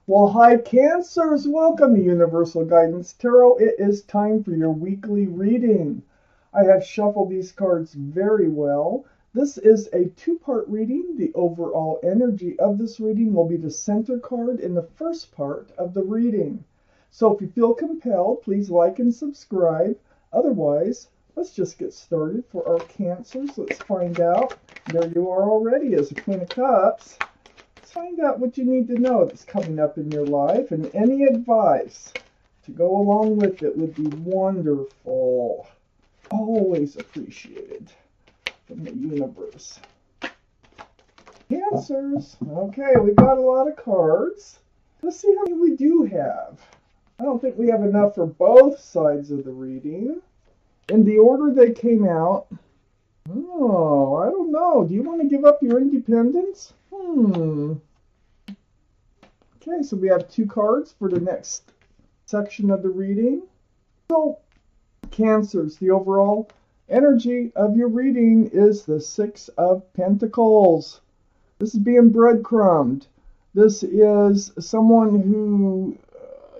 Well, hi, Cancers. Welcome to Universal Guidance Tarot. It is time for your weekly reading. I have shuffled these cards very well. This is a two-part reading. The overall energy of this reading will be the center card in the first part of the reading. So if you feel compelled, please like and subscribe. Otherwise, let's just get started for our Cancers. Let's find out. There you are already as a Queen of Cups. Find out what you need to know that's coming up in your life, and any advice to go along with it would be wonderful. Always appreciated from the universe. Cancers. Okay, we got a lot of cards. Let's see how many we do have. I don't think we have enough for both sides of the reading. In the order they came out, oh, I don't know. Do you want to give up your independence? Okay, so we have two cards for the next section of the reading. So, Cancers, the overall energy of your reading is the Six of Pentacles. This is being breadcrumbed. This is someone who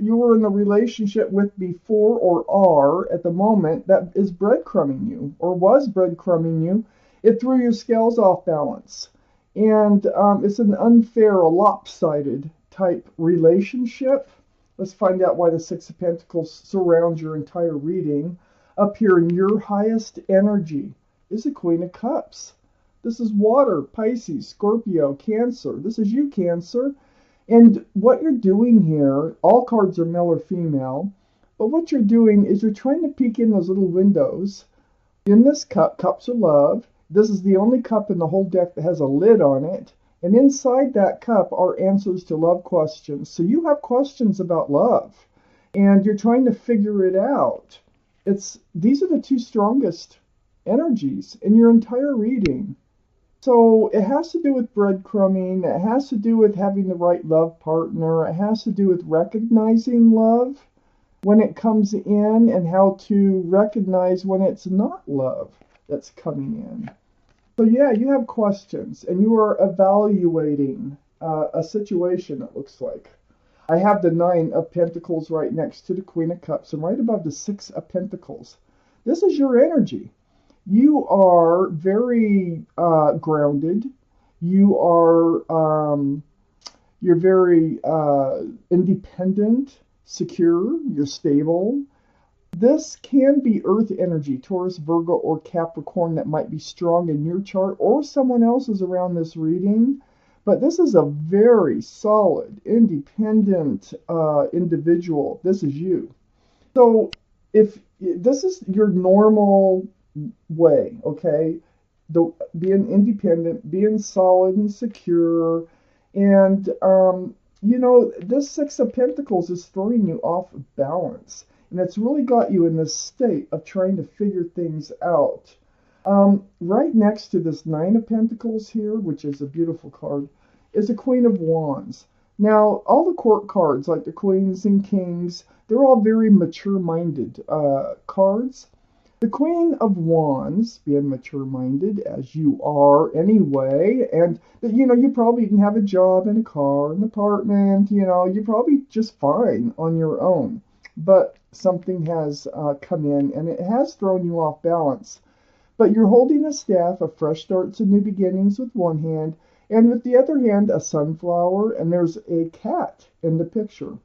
you were in a relationship with before or are at the moment that is breadcrumbing you or was breadcrumbing you. It threw your scales off balance. And it's an unfair, lopsided type relationship. Let's find out why the Six of Pentacles surrounds your entire reading. Up here in your highest energy is the Queen of Cups. This is water, Pisces, Scorpio, Cancer. This is you, Cancer. And what you're doing here, all cards are male or female, but what you're doing is you're trying to peek in those little windows. In this cup, cups are love. This is the only cup in the whole deck that has a lid on it. And inside that cup are answers to love questions. So you have questions about love. And you're trying to figure it out. These are the two strongest energies in your entire reading. So it has to do with breadcrumbing. It has to do with having the right love partner. It has to do with recognizing love when it comes in and how to recognize when it's not love that's coming in. So yeah, you have questions and you are evaluating a situation, it looks like. I have the Nine of Pentacles right next to the Queen of Cups and right above the Six of Pentacles. This is your energy. You are very grounded. You're very independent, secure. You're stable. This can be Earth energy, Taurus, Virgo, or Capricorn that might be strong in your chart or someone else's around this reading. But this is a very solid, independent individual. This is you. So if this is your normal way, okay? Being independent, being solid and secure, and this Six of Pentacles is throwing you off balance, and it's really got you in this state of trying to figure things out. Right next to this Nine of Pentacles here, which is a beautiful card, is a Queen of Wands. Now, all the court cards, like the Queens and Kings, they're all very mature-minded cards. The Queen of Wands, being mature-minded, as you are anyway, and you probably can have a job and a car, an apartment, you're probably just fine on your own. But something has come in, and it has thrown you off balance. But you're holding a staff of fresh starts and new beginnings with one hand, and with the other hand, a sunflower, and there's a cat in the picture.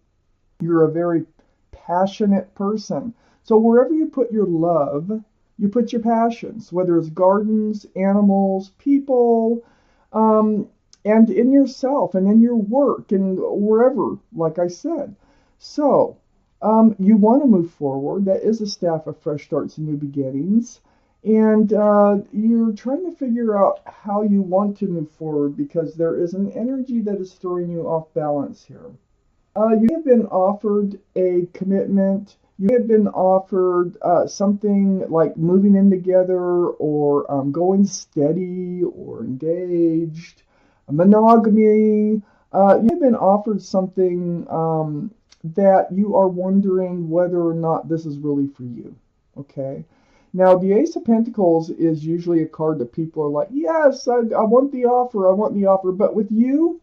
You're a very passionate person. So wherever you put your love, you put your passions, whether it's gardens, animals, people, and in yourself and in your work and wherever, like I said. So you want to move forward. That is a staff of fresh starts and new beginnings. And you're trying to figure out how you want to move forward because there is an energy that is throwing you off balance here. You have been offered a commitment. You have been offered something like moving in together or going steady or engaged, monogamy. You have been offered something that you are wondering whether or not this is really for you. Okay. Now, the Ace of Pentacles is usually a card that people are like, yes, I want the offer, I want the offer. But with you,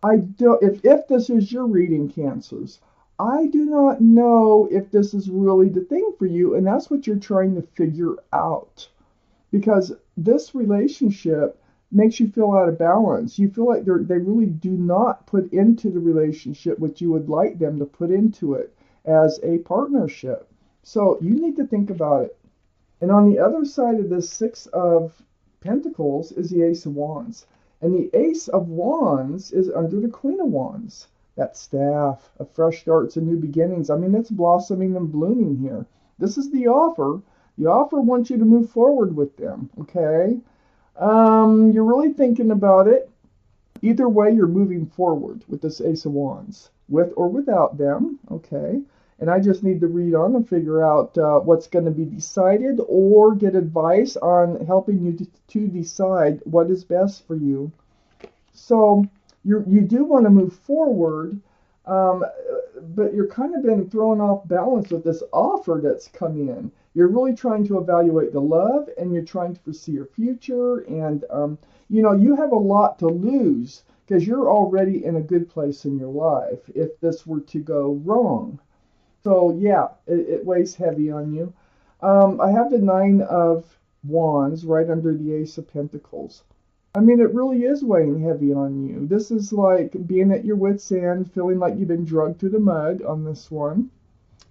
I do, if this is your reading, Cancers, I do not know if this is really the thing for you, and that's what you're trying to figure out. Because this relationship makes you feel out of balance. You feel like they really do not put into the relationship what you would like them to put into it as a partnership. So you need to think about it. And on the other side of this Six of Pentacles is the Ace of Wands. And the Ace of Wands is under the Queen of Wands. That staff of fresh starts and new beginnings. I mean, it's blossoming and blooming here. This is the offer. The offer wants you to move forward with them, okay? You're really thinking about it. Either way, you're moving forward with this Ace of Wands, with or without them, okay? And I just need to read on and figure out what's going to be decided or get advice on helping you to decide what is best for you. So you do want to move forward, but you're kind of been thrown off balance with this offer that's come in. You're really trying to evaluate the love, and you're trying to foresee your future, and you have a lot to lose because you're already in a good place in your life if this were to go wrong. So yeah, it weighs heavy on you. I have the Nine of Wands right under the Ace of Pentacles. I mean, it really is weighing heavy on you. This is like being at your wit's end, feeling like you've been drugged through the mud on this one.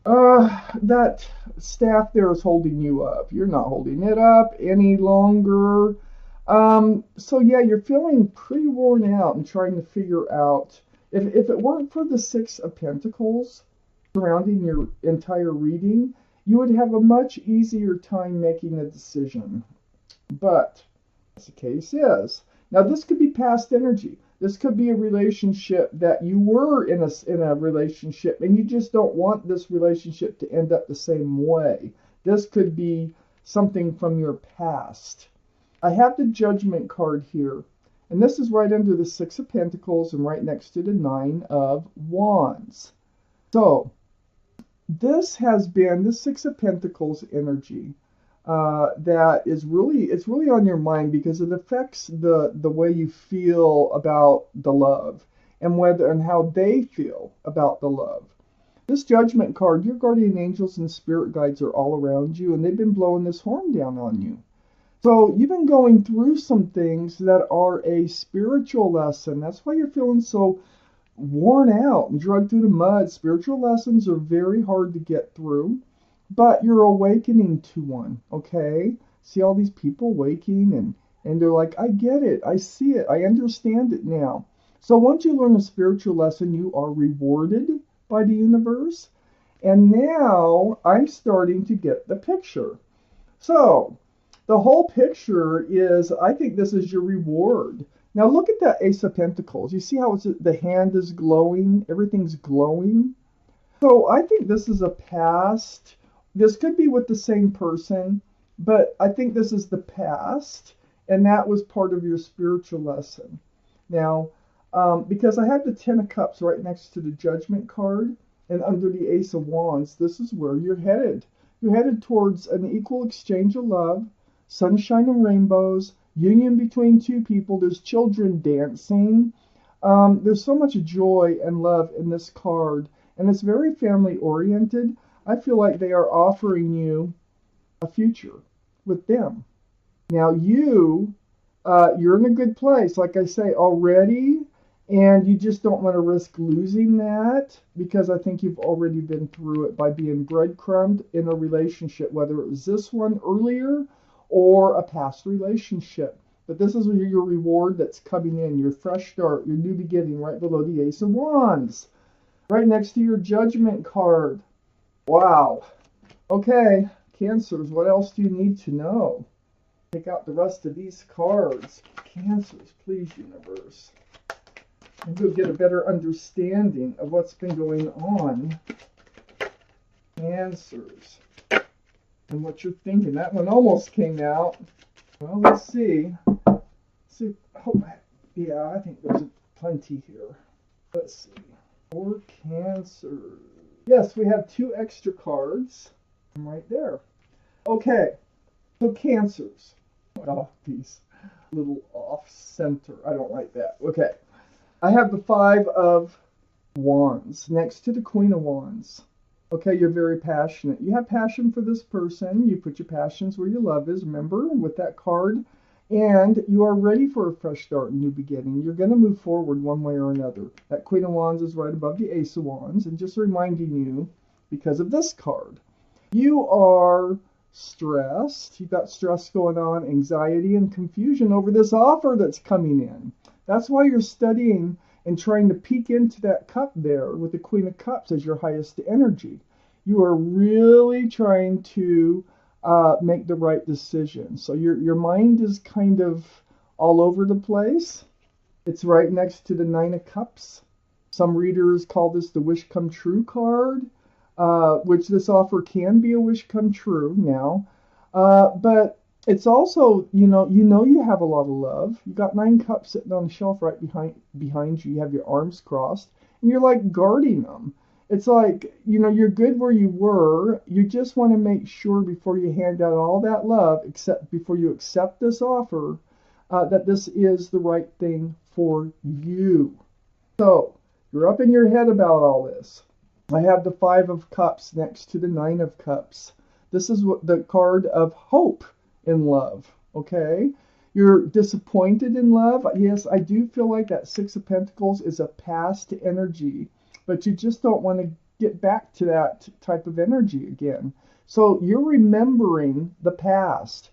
That staff there is holding you up. You're not holding it up any longer. So yeah, you're feeling pretty worn out and trying to figure out if it weren't for the Six of Pentacles surrounding your entire reading, you would have a much easier time making a decision. But as the case is, now this could be past energy. This could be a relationship that you were in a relationship and you just don't want this relationship to end up the same way. This could be something from your past. I have the Judgment card here, and this is right under the Six of Pentacles and right next to the Nine of Wands. So this has been the Six of Pentacles energy that is really on your mind because it affects the way you feel about the love and how they feel about the love. This Judgment card, your guardian angels and spirit guides are all around you, and they've been blowing this horn down on you. So you've been going through some things that are a spiritual lesson. That's why you're feeling so worn out and dragged through the mud. Spiritual lessons are very hard to get through, but you're awakening to one, okay? See all these people waking and they're like, I get it, I see it, I understand it now. So once you learn a spiritual lesson, you are rewarded by the universe. And now I'm starting to get the picture. So the whole picture is, I think this is your reward. Now look at that Ace of Pentacles. You see how the hand is glowing? Everything's glowing. So I think this is a past. This could be with the same person, but I think this is the past, and that was part of your spiritual lesson. Now, because I have the Ten of Cups right next to the Judgment card, and under the Ace of Wands, this is where you're headed. You're headed towards an equal exchange of love, sunshine and rainbows, union between two people. There's children dancing. There's so much joy and love in this card, and it's very family oriented. I feel like they are offering you a future with them. Now you're in a good place, like I say, already, and you just don't want to risk losing that because I think you've already been through it by being breadcrumbed in a relationship, whether it was this one earlier or a past relationship. But this is your reward that's coming in, your fresh start, your new beginning, right below the Ace of Wands, right next to your Judgment card. Wow. Okay, Cancers, what else do you need to know? Take out the rest of these cards. Cancers, please, universe. And you'll get a better understanding of what's been going on. Cancers. And what you're thinking. That one almost came out. Well, let's see. Yeah, I think there's plenty here. Let's see. For Cancers. Yes, we have 2 extra cards right there. Okay, so Cancers. Oh, these little off center. I don't like that. Okay. I have the Five of Wands next to the Queen of Wands. Okay, you're very passionate. You have passion for this person. You put your passions where your love is, remember, with that card. And you are ready for a fresh start, a new beginning. You're going to move forward one way or another. That Queen of Wands is right above the Ace of Wands. And just reminding you, because of this card, you are stressed. You've got stress going on, anxiety and confusion over this offer that's coming in. That's why you're studying and trying to peek into that cup there with the Queen of Cups as your highest energy. You are really trying to make the right decision. So your mind is kind of all over the place. It's right next to the Nine of Cups. Some readers call this the wish come true card, which this offer can be a wish come true now. But it's also, you have a lot of love. You got 9 cups sitting on the shelf right behind you. You have your arms crossed, and you're like guarding them. It's like, you're good where you were. You just want to make sure before you hand out all that love, before you accept this offer, that this is the right thing for you. So you're up in your head about all this. I have the Five of Cups next to the Nine of Cups. This is what the card of hope in love, okay? You're disappointed in love. Yes, I do feel like that Six of Pentacles is a past energy, but you just don't want to get back to that type of energy again. So you're remembering the past,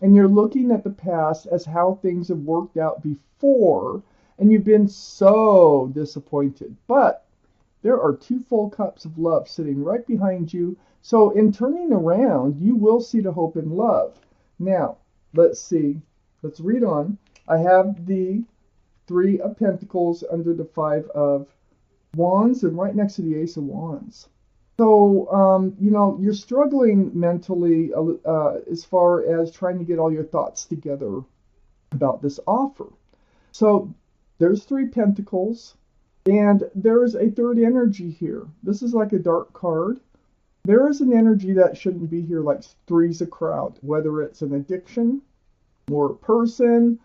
and you're looking at the past as how things have worked out before, and you've been so disappointed. But there are 2 full cups of love sitting right behind you. So in turning around, you will see the hope in love. Now, let's see. Let's read on. I have the Three of Pentacles under the Five of Wands and right next to the Ace of Wands. So, you're struggling mentally as far as trying to get all your thoughts together about this offer. So, there's 3 Pentacles, and there's a third energy here. This is like a dark card. There is an energy that shouldn't be here, like three's a crowd, whether it's an addiction or a person,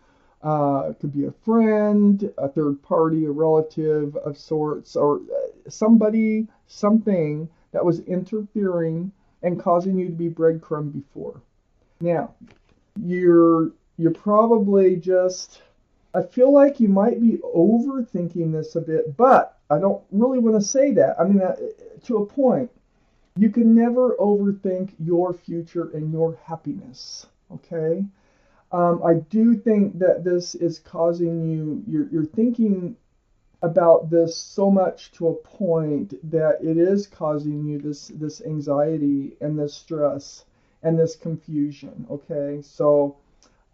it could be a friend, a third party, a relative of sorts, or somebody, something that was interfering and causing you to be breadcrumb before. Now, you're probably just, I feel like you might be overthinking this a bit, but I don't really want to say that. I mean, to a point. You can never overthink your future and your happiness, okay? I do think that this is causing you're thinking about this so much to a point that it is causing you this anxiety and this stress and this confusion, okay? So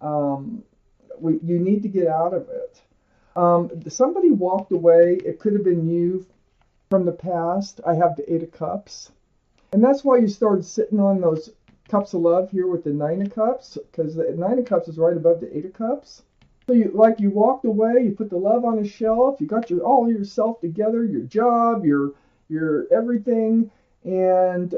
you need to get out of it. Somebody walked away. It could have been you from the past. I have the Eight of Cups. And that's why you started sitting on those cups of love here with the Nine of Cups, because the Nine of Cups is right above the Eight of Cups. So you walked away, you put the love on a shelf, you got all yourself together, your job, your everything, and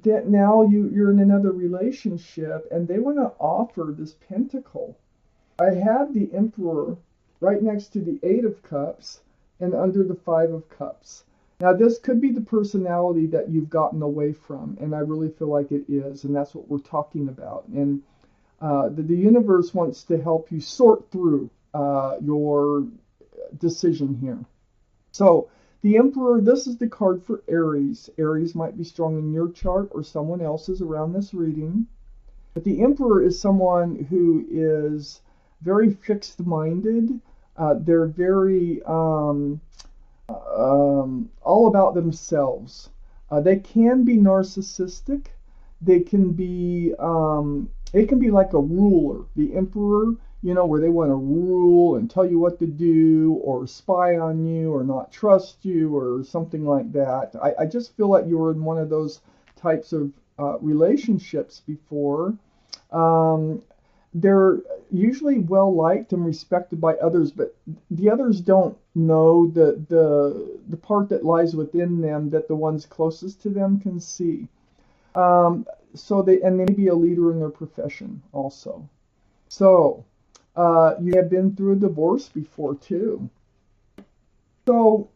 now you're in another relationship, and they want to offer this pentacle. I have the Emperor right next to the Eight of Cups and under the Five of Cups. Now, this could be the personality that you've gotten away from, and I really feel like it is, and that's what we're talking about. And the universe wants to help you sort through your decision here. So, the Emperor, this is the card for Aries. Aries might be strong in your chart or someone else's around this reading. But the Emperor is someone who is very fixed-minded. They're very all about themselves. They can be narcissistic. They can be, it can be like a ruler. The Emperor, where they want to rule and tell you what to do or spy on you or not trust you or something like that. I just feel like you were in one of those types of relationships before. They're usually well liked and respected by others, but the others don't know the part that lies within them that the ones closest to them can see. So they may be a leader in their profession also. So you have been through a divorce before too. So,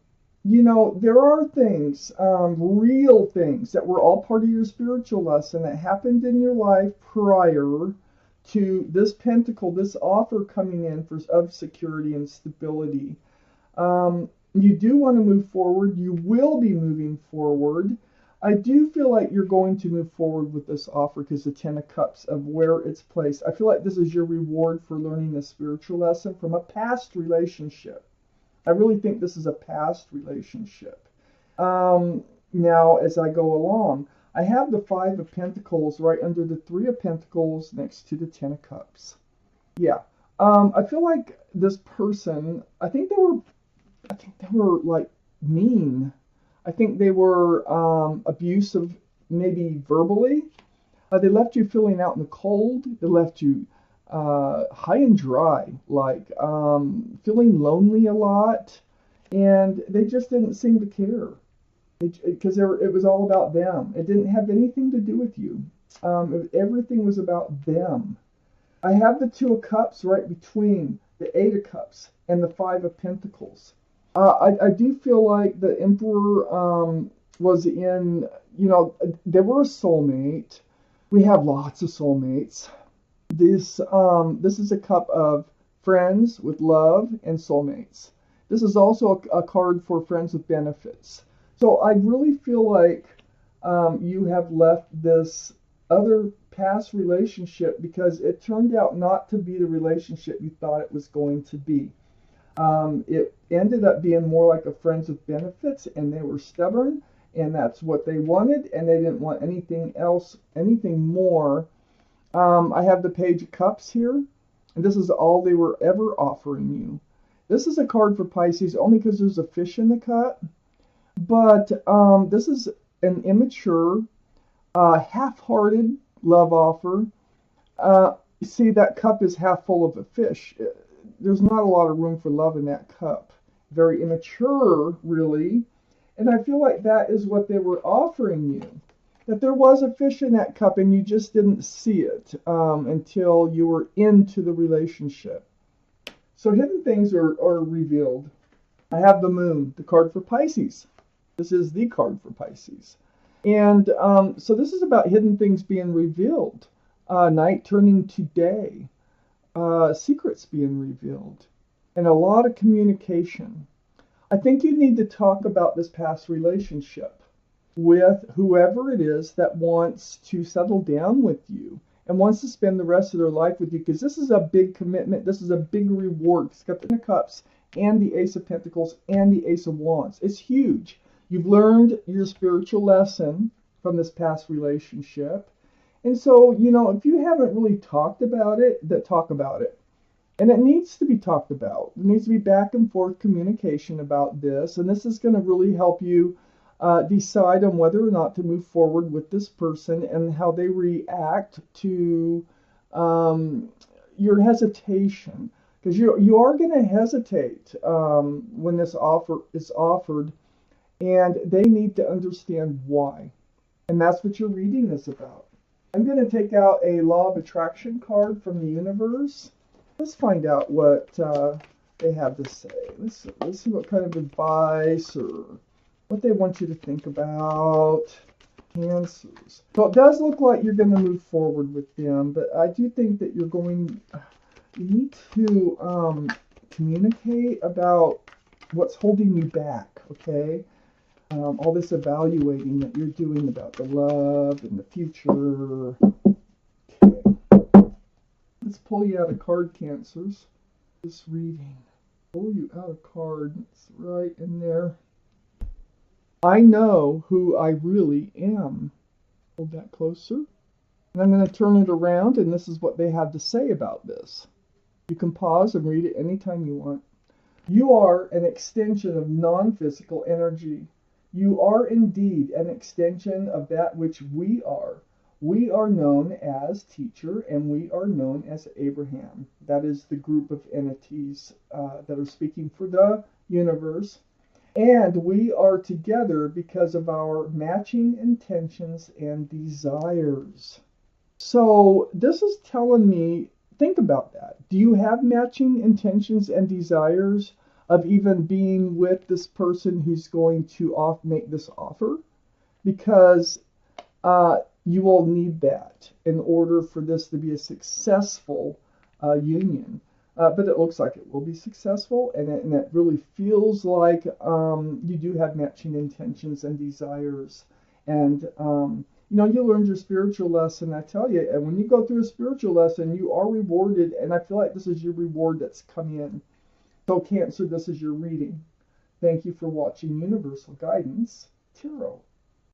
there are things, real things that were all part of your spiritual lesson that happened in your life prior to this pentacle, this offer coming in of security and stability. You do want to move forward. You will be moving forward. I do feel like you're going to move forward with this offer because the Ten of Cups of where it's placed. I feel like this is your reward for learning a spiritual lesson from a past relationship. I really think this is a past relationship. Now, as I go along, I have the Five of Pentacles right under the Three of Pentacles next to the Ten of Cups. Yeah. I feel like this person, I think they were like mean. I think they were abusive, maybe verbally. They left you feeling out in the cold. They left you high and dry, like feeling lonely a lot, and they just didn't seem to care because it was all about them. It didn't have anything to do with you. Everything was about them. I have the Two of Cups right between the Eight of Cups and the Five of Pentacles. I do feel like the Emperor was in, they were a soulmate. We have lots of soulmates. This is a cup of friends with love and soulmates. This is also a card for friends with benefits. So I really feel like you have left this other past relationship because it turned out not to be the relationship you thought it was going to be. It ended up being more like a friends with benefits, and they were stubborn, and that's what they wanted, and they didn't want anything else, anything more. I have the Page of Cups here, and this is all they were ever offering you. This is a card for Pisces only because there's a fish in the cup, but this is an immature, half-hearted love offer. See, that cup is half full of a fish. There's not a lot of room for love in that cup. Very immature, really. And I feel like that is what they were offering you. That there was a fish in that cup and you just didn't see it until you were into the relationship. So hidden things are revealed. I have the Moon, the card for Pisces. This is the card for Pisces. And so this is about hidden things being revealed. Night turning to day. Secrets being revealed. And a lot of communication. I think you need to talk about this past relationship with whoever it is that wants to settle down with you and wants to spend the rest of their life with you, because this is a big commitment. This is a big reward. It's got the Ten of Cups and the Ace of Pentacles and the Ace of Wands. It's huge. You've learned your spiritual lesson from this past relationship. And so, if you haven't really talked about it, talk about it. And it needs to be talked about. There needs to be back and forth communication about this. And this is going to really help you decide on whether or not to move forward with this person and how they react to your hesitation. Because you are going to hesitate when this offer is offered, and they need to understand why. And that's what your reading is about. I'm going to take out a Law of Attraction card from the universe. Let's find out what they have to say. Let's see what kind of advice or what they want you to think about. Cancers. So it does look like you're going to move forward with them, but I do think that you need to communicate about what's holding you back, okay? All this evaluating that you're doing about the love and the future. Okay. Let's pull you out of card, Cancers. This reading. Pull you out of card. It's right in there. I know who I really am. Hold that closer. And I'm going to turn it around, and this is what they have to say about this. You can pause and read it anytime you want. You are an extension of non-physical energy. You are indeed an extension of that which we are. We are known as Teacher, and we are known as Abraham. That is the group of entities that are speaking for the universe. And we are together because of our matching intentions and desires. So this is telling me, think about that. Do you have matching intentions and desires? of even being with this person who's going to make this offer, because you will need that in order for this to be a successful union. But it looks like it will be successful, and it really feels like you do have matching intentions and desires. And you learned your spiritual lesson, I tell you. And when you go through a spiritual lesson, you are rewarded, and I feel like this is your reward that's come in. So Cancer, this is your reading. Thank you for watching Universal Guidance Tarot.